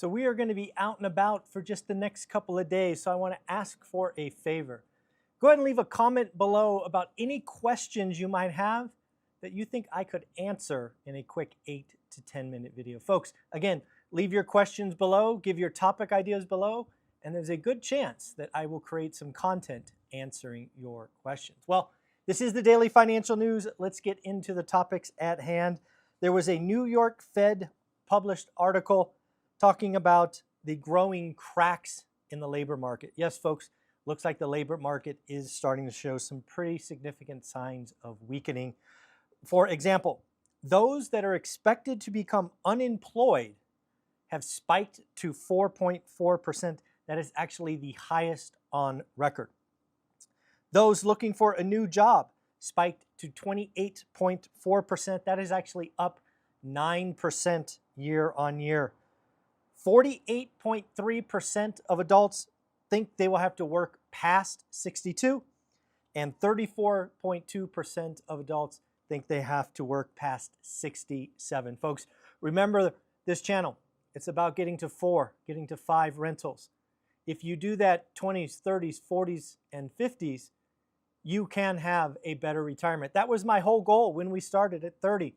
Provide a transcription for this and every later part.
So we are going to be out and about for just the next couple of days. So I want to ask for a favor. Go ahead and leave a comment below about any questions you might have that you think I could answer in a quick 8 to 10 minute video. Folks, again, leave your questions below, give your topic ideas below, and there's a good chance that I will create some content answering your questions. Well, this is the Daily Financial News. Let's get into the topics at hand. There was a New York Fed published article talking about the growing cracks in the labor market. Yes, folks, looks like the labor market is starting to show some pretty significant signs of weakening. For example, those that are expected to become unemployed have spiked to 4.4%. That is actually the highest on record. Those looking for a new job spiked to 28.4%. That is actually up 9% year on year. 48.3% of adults think they will have to work past 62, and 34.2% of adults think they have to work past 67. Folks, remember this channel. It's about getting to 4, getting to 5 rentals. If you do that 20s, 30s, 40s, and 50s, you can have a better retirement. That was my whole goal when we started at 30.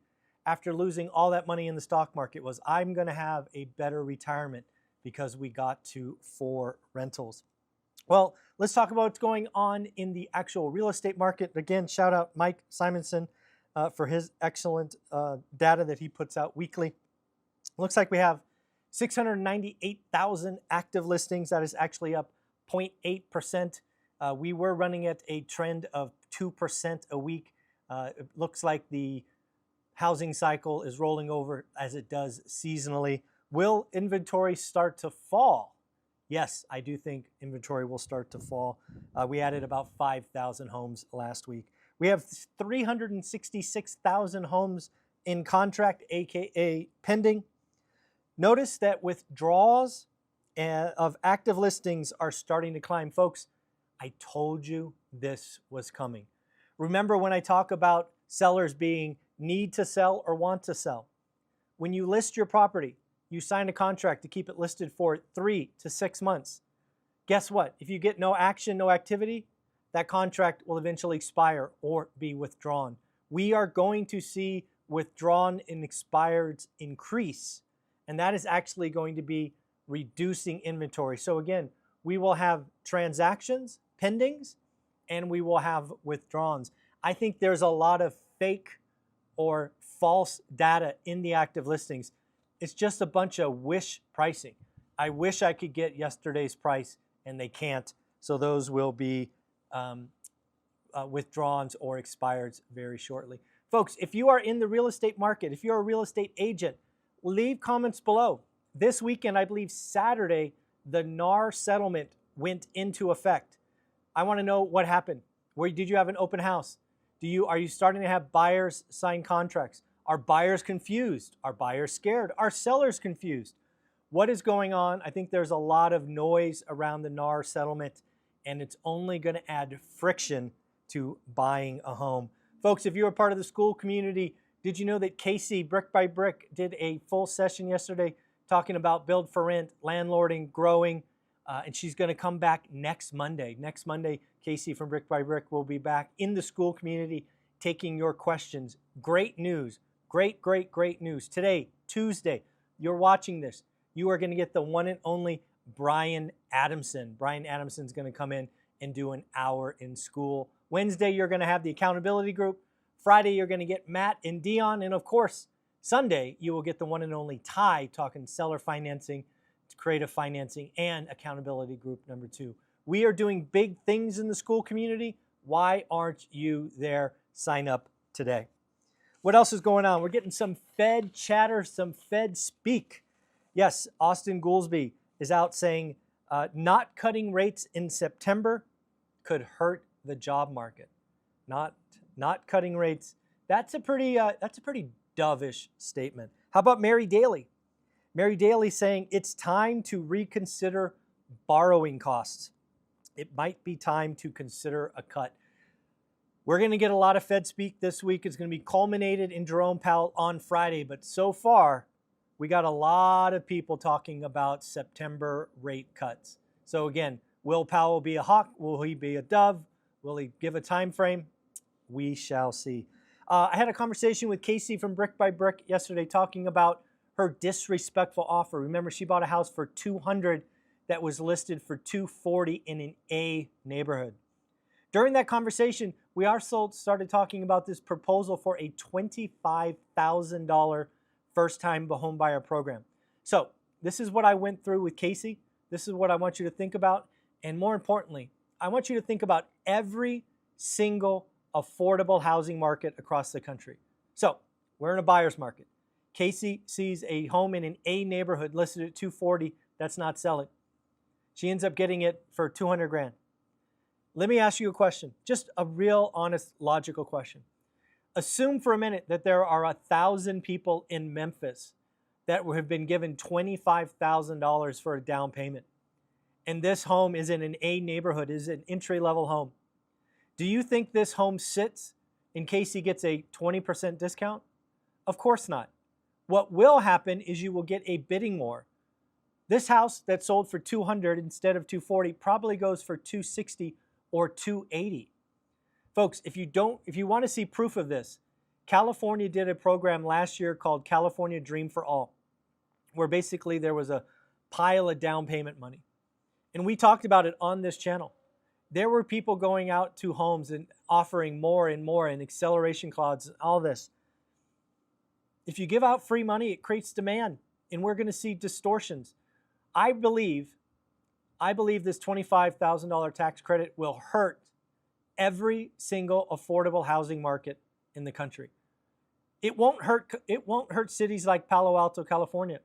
After losing all that money in the stock market, was I'm going to have a better retirement because we got to 4 rentals. Well, let's talk about what's going on in the actual real estate market. Again, shout out Mike Simonson for his excellent data that he puts out weekly. Looks like we have 698,000 active listings. That is actually up 0.8%. We were running at a trend of 2% a week. It looks like the housing cycle is rolling over as it does seasonally. Will inventory start to fall? Yes, I do think inventory will start to fall. We added about 5,000 homes last week. We have 366,000 homes in contract, aka pending. Notice that withdrawals of active listings are starting to climb. Folks, I told you this was coming. Remember when I talk about sellers being need to sell or want to sell? When you list your property, you sign a contract to keep it listed for 3 to 6 months. Guess what? If you get no action, no activity, that contract will eventually expire or be withdrawn. We are going to see withdrawn and expireds increase, and that is actually going to be reducing inventory. So again, we will have transactions, pendings, and we will have withdrawns. I think there's a lot of fake or false data in the active listings. It's just a bunch of wish pricing. I wish I could get yesterday's price, and they can't. So those will be withdrawns or expireds very shortly. Folks, if you are in the real estate market, if you're a real estate agent, leave comments below. This weekend, I believe Saturday, the NAR settlement went into effect. I want to know what happened. Did you have an open house? Are you starting to have buyers sign contracts? Are buyers confused? Are buyers scared? Are sellers confused? What is going on? I think there's a lot of noise around the NAR settlement, and it's only going to add friction to buying a home. Folks, if you're a part of the school community, did you know that Casey, Brick by Brick, did a full session yesterday talking about build for rent, landlording, growing, and she's going to come back next Monday. Next Monday, Casey from Brick by Brick will be back in the school community taking your questions. Great news. Great news. Today, Tuesday, you're watching this. You are going to get the one and only Brian Adamson. Brian Adamson's going to come in and do an hour in school. Wednesday, you're going to have the accountability group. Friday, you're going to get Matt and Dion. And of course, Sunday, you will get the one and only Ty talking seller financing, creative financing, and accountability group number 2. We are doing big things in the school community. Why aren't you there? Sign up today. What else is going on? We're getting some Fed chatter, some Fed speak. Yes, Austin Goolsbee is out saying not cutting rates in September could hurt the job market. Not cutting rates. That's a pretty dovish statement. How about Mary Daly? Mary Daly saying it's time to reconsider borrowing costs. It might be time to consider a cut. We're going to get a lot of Fed speak this week. It's going to be culminated in Jerome Powell on Friday, but so far, we got a lot of people talking about September rate cuts. So again, will Powell be a hawk? Will he be a dove? Will he give a time frame? We shall see. I had a conversation with Casey from Brick by Brick yesterday talking about her disrespectful offer. Remember, she bought a house for $200 that was listed for $240 in an A neighborhood. During that conversation, we also started talking about this proposal for a $25,000 first-time home buyer program. So this is what I went through with Casey. This is what I want you to think about. And more importantly, I want you to think about every single affordable housing market across the country. So we're in a buyer's market. Casey sees a home in an A neighborhood listed at $240 that's not selling. She ends up getting it for $200 grand. Let me ask you a question, just a real honest, logical question. Assume for a minute that there are 1,000 people in Memphis that have been given $25,000 for a down payment. And this home is in an A neighborhood, is an entry-level home. Do you think this home sits in case he gets a 20% discount? Of course not. What will happen is you will get a bidding war. This house that sold for $200 instead of $240 probably goes for $260 or $280. Folks, if you want to see proof of this, California did a program last year called California Dream for All, where basically there was a pile of down payment money. And we talked about it on this channel. There were people going out to homes and offering more and more and acceleration clauses and all this. If you give out free money, it creates demand, and we're going to see distortions. I believe this $25,000 tax credit will hurt every single affordable housing market in the country. It won't hurt cities like Palo Alto, California.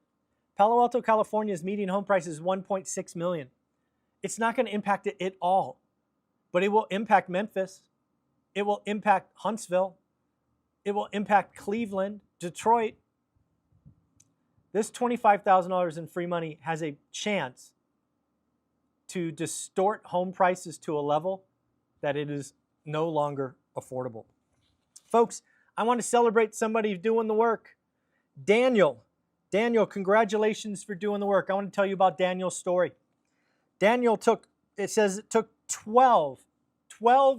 Palo Alto, California's median home price is $1.6 million. It's not going to impact it at all, but it will impact Memphis. It will impact Huntsville. It will impact Cleveland, Detroit. This $25,000 in free money has a chance to distort home prices to a level that it is no longer affordable. Folks, I want to celebrate somebody doing the work. Daniel, congratulations for doing the work. I want to tell you about Daniel's story. Daniel took 12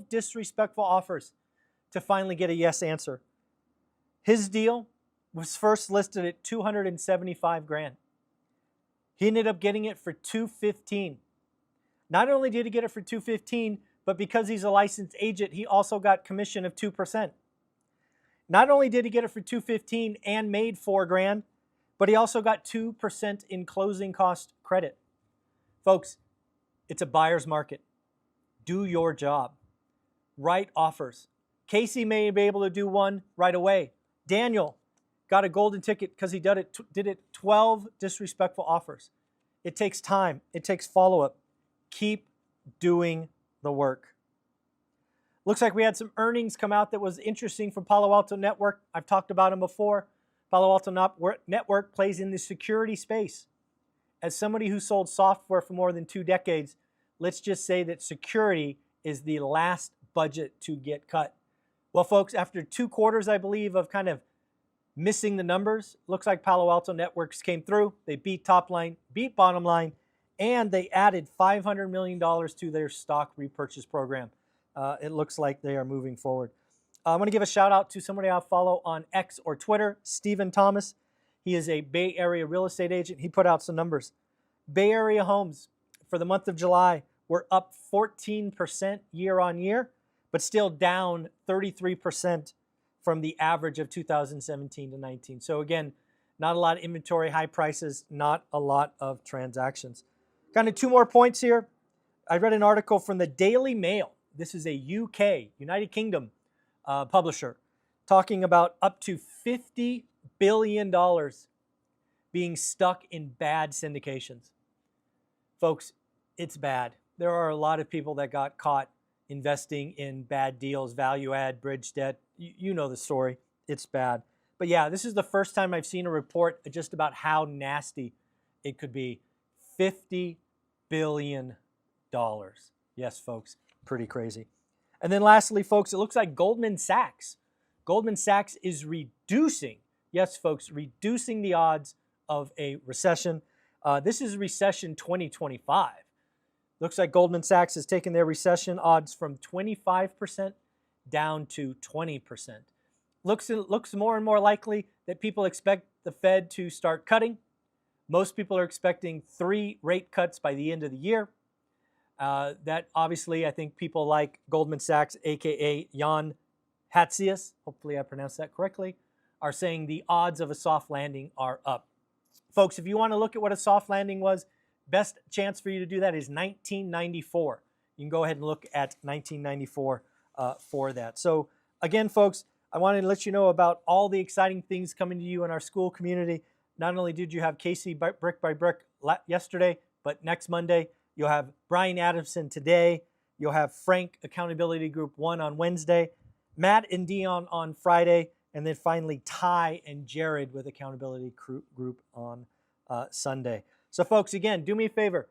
disrespectful offers to finally get a yes answer. His deal was first listed at $275 grand. He ended up getting it for $215. Not only did he get it for $215, but because he's a licensed agent, he also got commission of 2%. Not only did he get it for $215 and made $4 grand, but he also got 2% in closing cost credit. Folks, it's a buyer's market. Do your job. Write offers. Casey may be able to do one right away. Daniel got a golden ticket because he did it 12 disrespectful offers. It takes time. It takes follow-up. Keep doing the work. Looks like we had some earnings come out that was interesting from Palo Alto Network. I've talked about them before. Palo Alto Network plays in the security space. As somebody who sold software for more than 2 decades, let's just say that security is the last budget to get cut. Well, folks, after 2 quarters, I believe, of kind of missing the numbers, looks like Palo Alto Networks came through. They beat top line, beat bottom line, and they added $500 million to their stock repurchase program. It looks like they are moving forward. I want to give a shout out to somebody I follow on X or Twitter, Stephen Thomas. He is a Bay Area real estate agent. He put out some numbers. Bay Area homes for the month of July were up 14% year on year, but still down 33% from the average of 2017 to 19. So again, not a lot of inventory, high prices, not a lot of transactions. Kind of 2 more points here. I read an article from the Daily Mail. This is a UK, United Kingdom publisher, talking about up to $50 billion being stuck in bad syndications. Folks, it's bad. There are a lot of people that got caught investing in bad deals, value add, bridge debt. You know the story. It's bad. But yeah, this is the first time I've seen a report just about how nasty it could be. $50 billion. Yes, folks, pretty crazy. And then lastly, folks, it looks like Goldman Sachs is reducing, yes, folks, reducing the odds of a recession. This is recession 2025. Looks like Goldman Sachs has taken their recession odds from 25% down to 20%. Looks more and more likely that people expect the Fed to start cutting. Most people are expecting 3 rate cuts by the end of the year. That obviously, I think people like Goldman Sachs, aka Jan Hatzius, hopefully I pronounced that correctly, are saying the odds of a soft landing are up. Folks, if you want to look at what a soft landing was, best chance for you to do that is 1994. You can go ahead and look at 1994 for that. So again, folks, I wanted to let you know about all the exciting things coming to you in our school community. Not only did you have Casey Brick by Brick yesterday, but next Monday, you'll have Brian Adamson today. You'll have Frank Accountability Group 1 on Wednesday, Matt and Dion on Friday, and then finally Ty and Jared with Accountability Group on Sunday. So folks, again, do me a favor.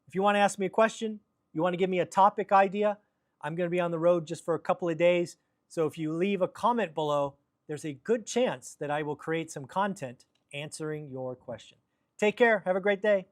If you want to ask me a question, you want to give me a topic idea, I'm going to be on the road just for a couple of days. So if you leave a comment below, there's a good chance that I will create some content answering your question. Take care. Have a great day.